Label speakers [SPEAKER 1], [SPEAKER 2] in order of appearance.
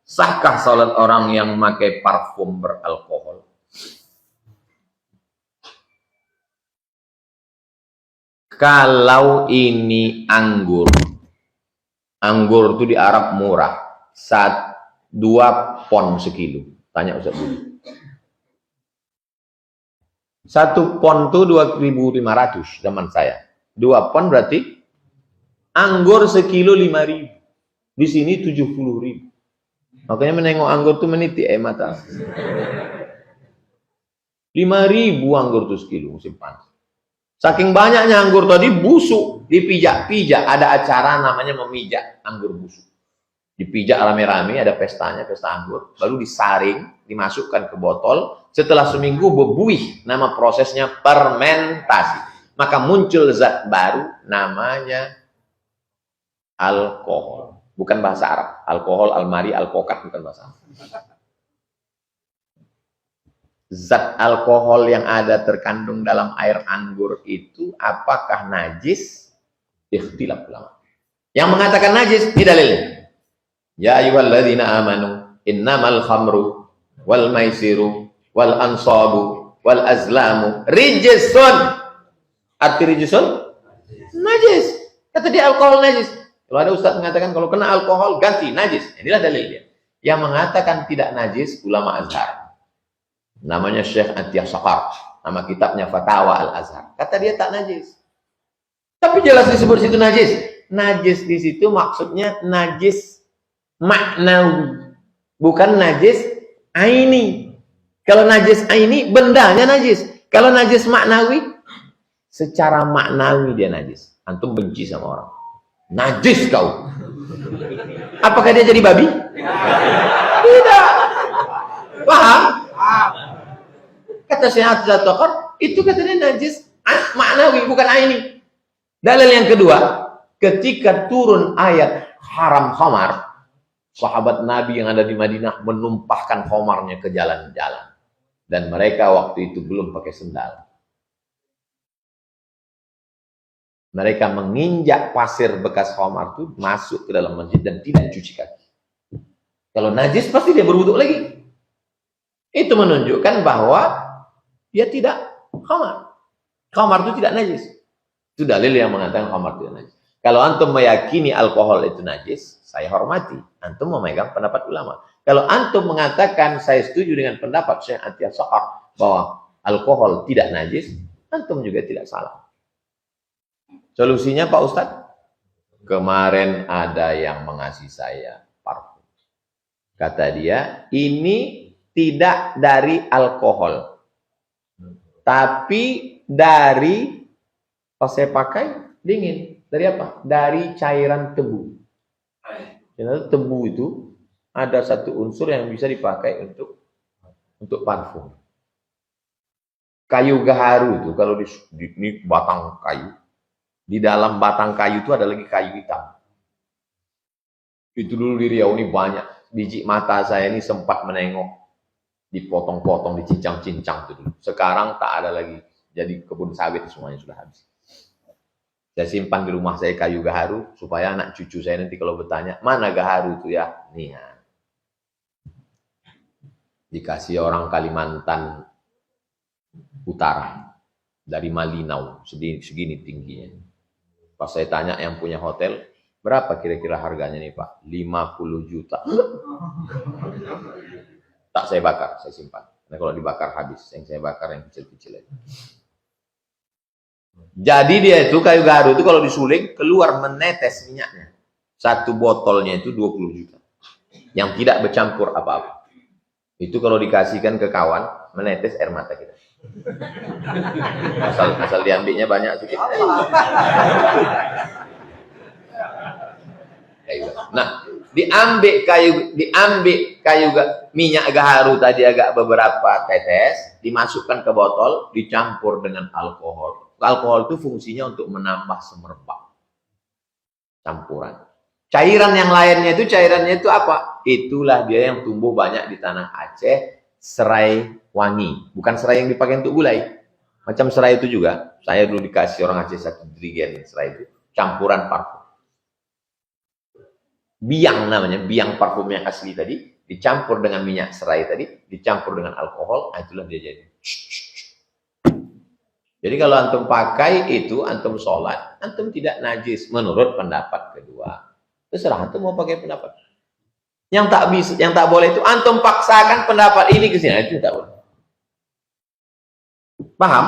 [SPEAKER 1] Sahkah salat orang yang memakai parfum beralkohol? Kalau ini anggur itu di Arab murah, 2 pon sekilo. Tanya Ustaz Budi. 1 pon itu 2.500 zaman saya. 2 pon berarti anggur sekilo 5.000. Di sini 70.000. Makanya menengok anggur tuh meniti mata. 5.000 anggur tuh sekilo musim panas. Saking banyaknya anggur tadi busuk, dipijak-pijak. Ada acara namanya memijak anggur busuk. Dipijak rame-rame, ada pestanya, pesta anggur. Lalu disaring, dimasukkan ke botol. Setelah seminggu berbuih, nama prosesnya fermentasi. Maka muncul zat baru namanya alkohol. Bukan bahasa Arab. Alkohol, almari, alpokat, bukan bahasa Arab. Zat alkohol yang ada terkandung dalam air anggur itu apakah najis? Ikhtilaf ulama. Yang mengatakan najis, ini dalilnya. Ya ayyuhalladzina amanu innamal khamru wal maisiru wal ansabu wal azlamu rijsun. Arti rijsun? Najis. Kata dia alkohol najis. Kalau ada ustaz mengatakan kalau kena alkohol ganti najis. Inilah dalilnya. Yang mengatakan tidak najis ulama Azhar. Namanya Syekh Atiyah Saqar. Nama kitabnya Fatawa Al-Azhar. Kata dia tak najis. Tapi jelas disebut situ najis. Najis di situ maksudnya najis maknawi. Bukan najis aini. Kalau najis aini bendanya najis. Kalau najis maknawi secara maknawi dia najis. Antum benci sama orang. Najis kau. Apakah dia jadi babi? Tidak. Paham? Kata Syekh Atiyah Saqar, itu katanya najis maknawi bukan aini. Dalil yang kedua, ketika turun ayat haram khamar, sahabat Nabi yang ada di Madinah menumpahkan khamarnya ke jalan-jalan. Dan mereka waktu itu belum pakai sendal. Mereka menginjak pasir bekas khamar itu masuk ke dalam masjid dan tidak cuci kaki. Kalau najis pasti dia berwudu lagi. Itu menunjukkan bahwa dia tidak khamar. Khamar itu tidak najis. Itu dalil yang mengatakan khamar tidak najis. Kalau antum meyakini alkohol itu najis, saya hormati. Antum memegang pendapat ulama. Kalau antum mengatakan saya setuju dengan pendapat Syekh Atiyah Saqar bahwa alkohol tidak najis, antum juga tidak salah. Solusinya Pak Ustadz? Kemarin ada yang mengasih saya parfum. Kata dia, ini tidak dari alkohol. Tapi dari, pas saya pakai, dingin. Dari apa? Dari cairan tebu. Jadi tebu itu ada satu unsur yang bisa dipakai untuk parfum. Kayu gaharu itu, kalau ini batang kayu. Di dalam batang kayu itu ada lagi kayu hitam. Itu dulu di Riau ini banyak. Biji mata saya ini sempat menengok. Dipotong-potong, dicincang-cincang itu dulu. Sekarang tak ada lagi. Jadi kebun sawit semuanya sudah habis. Saya simpan di rumah saya kayu gaharu supaya anak cucu saya nanti kalau bertanya, mana gaharu itu ya? Nih ya. Dikasih orang Kalimantan Utara dari Malinau, segini tingginya. Pas saya tanya yang punya hotel, berapa kira-kira harganya nih Pak? 50 juta. Tak saya bakar, saya simpan. Nah kalau dibakar habis, yang saya bakar yang kecil-kecil aja. Jadi dia itu kayu gaharu itu kalau disuling keluar menetes minyaknya. Satu botolnya itu 20 juta. Yang tidak bercampur apa-apa. Itu kalau dikasihkan ke kawan, menetes air mata kita. Asal diambilnya banyak sedikit. Nah, diambil kayu minyak gaharu tadi agak beberapa tetes, dimasukkan ke botol, dicampur dengan alkohol. Alkohol itu fungsinya untuk menambah semerbak. Campuran. Cairan yang lainnya itu apa? Itulah dia yang tumbuh banyak di tanah Aceh, serai wangi. Bukan serai yang dipakai untuk gulai. Macam serai itu juga. Saya dulu dikasih orang Aceh satu dirigen serai itu. Campuran parfum. Biang namanya, biang parfum yang asli tadi. dicampur dengan minyak serai tadi, dicampur dengan alkohol, itulah dia jadi. Jadi kalau antum pakai itu, antum sholat, antum tidak najis menurut pendapat kedua. Terserah antum mau pakai pendapat. Yang tak bisa, yang tak boleh itu antum paksakan pendapat ini ke sini, itu tak boleh. Paham?